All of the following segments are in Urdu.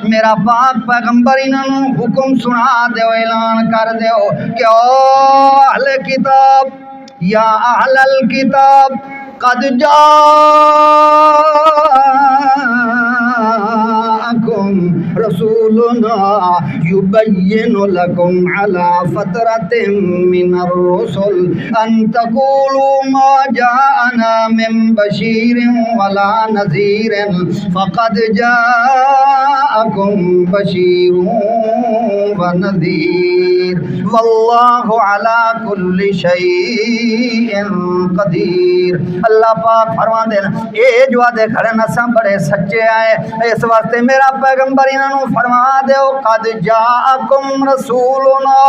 میرا پاک پیغمبر انہوں حکم سنا دیو، اعلان کر دیو کہ او اہل کتاب یا اہل الکتاب قد جاءکم رسولنا یبین لکم علی فترۃ من الرسل ان تقولوا ما جاءنا من بشیر ولا نذیر فقد جاءکم بشیر ونذیر واللہ علی کل شیء قدیر۔ اللہ پاک فرما دے اے جو آدھے کھڑے نساں بڑے سچے آئے، اس واسطے میرا پیغمبر انہوں فرما دیو قد جاءکم رسولنا،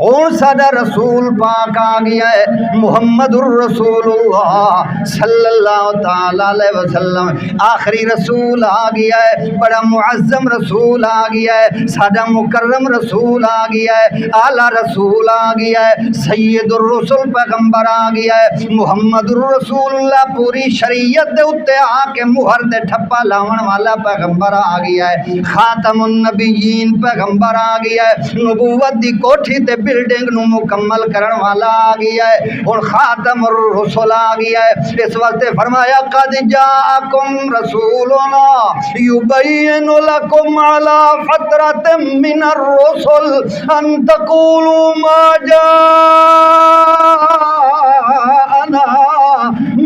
اور سادہ رسول پاک آ گیا ہے محمد الرسول اللہ صلی اللہ تعالیٰ علیہ وسلم، آخری رسول آ گیا ہے، بڑا معظم رسول آ گیا ہے، سادہ مکرم رسول آ گیا ہے، اعلیٰ رسول آ گیا ہے، سید الرسل پیغمبر آ گیا ہے، محمد الرسول اللہ پوری شریعت دے اتے آ کے مہر دے ٹھپا لاون والا پیغمبر آ گیا ہے، خاتم النبیین پیغمبر آ گیا ہے، نبوت دی کوٹھی تے بلڈنگ نو مکمل کرن والا آ گیا ہے، اور خاتم الرسل آ گیا ہے۔ اس وقت فرمایا قد جاءکم رسولنا یبین لکم علی فترۃ من الرسل ان تقولوا ما جاءنا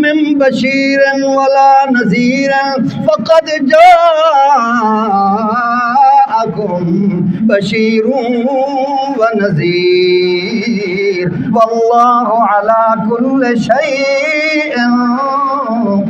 من بشیر ولا نذیر فقد جاءکم بشیر ونذیر واللہ علی کل شیء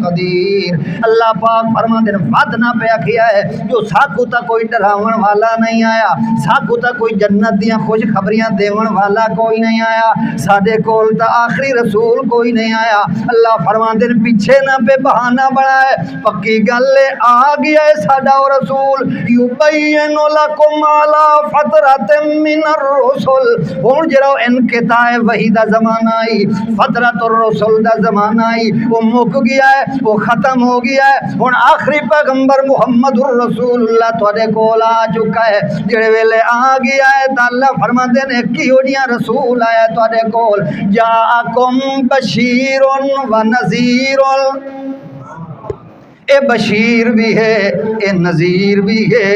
قدیر۔ اللہ پاک فرما دے ود نہ پہ کیا ہے جو ساکو تا کوئی ڈراون والا نہیں آیا، ساکو تا کوئی جنت دیاں خوش خبریاں دیون والا کوئی نہیں آیا، سادے کول تا آخری رسول کوئی نہیں آیا۔ اللہ فرما دے پیچھے نہ پہ بہانہ بنا ہے، پکی گل آ گیا ہے ساڈا رسول یبین لکم علی فترۃ من الرسل، ہن جڑا انقطاع وحی دا زمانہ آئی، فترۃ الرسل دا زمانہ آئی، وہ مک گیا ہے، وہ ختم ہو گیا ہے، ہن آخری پیغمبر محمد الرسول اللہ تواڈے کول آ چکا ہے، جڑے ویلے آ گیا ہے تے اللہ فرماندے نے کیہو جیا رسول آیا تواڈے کول جاءکم بشیر و نذیر، اے بشیر بھی ہے، اے نذیر بھی ہے،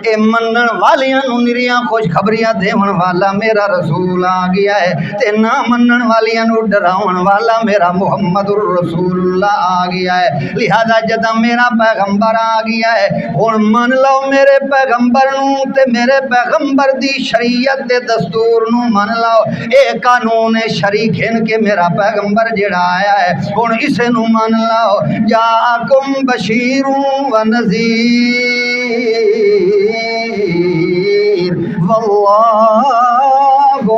اے منن والیاں نو نریاں خوش خبریاں دیون والا میرا رسول آ گیا ہے، تے نہ منن والیاں نو ڈراون والا میرا محمد الرسول اللہ آ گیا ہے۔ لہذا جداں میرا پیغمبر آ گیا ہے ہن من لو میرے پیغمبر نو تے میرے پیغمبر دی شریعت دے دستور نو من لو، اے قانون شرعی کھن کے میرا پیغمبر جڑا آیا ہے ہن اسے نو من لو، جاءکم بشیر و نذیر واللہ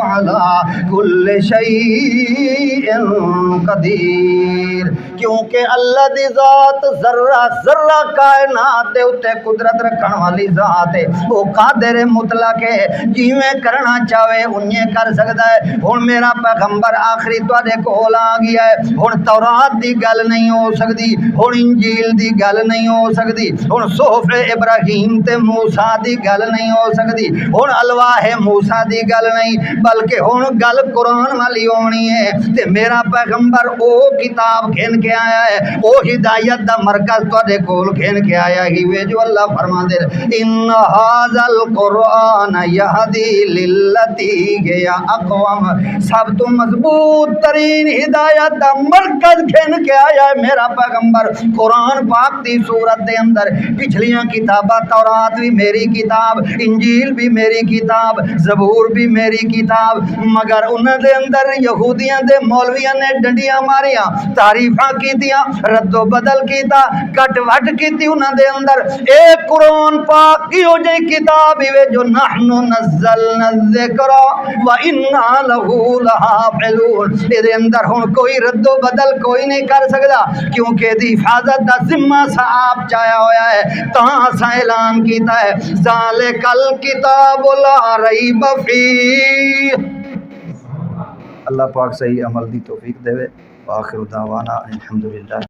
علی کل شیء قدیر۔ کیونکہ اللہ دی ذات ذرہ ذرہ کائنات دے اتے قدرت رکھن والی ذات ہے، وہ قادر مطلق ہے، جیویں کرنا چاہے انہیں کر سکتا ہے۔ ہن میرا پیغمبر آخری تواڈے کول آ گیا ہے، ہن تورات دی گل نہیں ہو سکتی، ہن انجیل دی گل نہیں ہو سکتی، ہن صحف ابراہیم تے موسیٰ دی گل نہیں ہو سکتی، ہن الواح موسیٰ دی گل نہیں، بلکہ ہن گل قرآن والی ہونی ہے۔ تے میرا پیغمبر او کتاب کھین کے آیا ہے، او ہدایت دا مرکز تواڈے کول کھین کے آیا ہی وے جو اللہ فرما دے ان ھذا القرآن یہدی للتی ہی اقوم، سب تو مضبوط ترین ہدایت دا مرکز کھین کے آیا ہے میرا پیغمبر قرآن پاک دی صورت دے اندر۔ پچھلیاں کتاباں تورات بھی میری کتاب، انجیل بھی میری کتاب، زبور بھی میری کتاب، مگر انہاں دے اندر یہودیاں دے مولویاں نے ڈنڈیاں ماریاں، تعریفاں کیتیاں، رد و بدل کیتا، کٹ وٹ کیتی انہاں دے اندر۔ اے قرآن پاک کیو جی کتاب ہے جو نحن نزلنا الذکر و انا لہ لحافظون، دے اندر ہن کوئی رد و بدل کوئی نہیں کر سکدا، کیونکہ دی حفاظت دا ذمہ سا آپ چایا ہویا ہے، تاں اساں اعلان کیتا ہے ذالک الکتاب لا ریب فیہ۔ اللہ پاک صحیح عمل دی توفیق دے، وآخر دعوانا الحمدللہ۔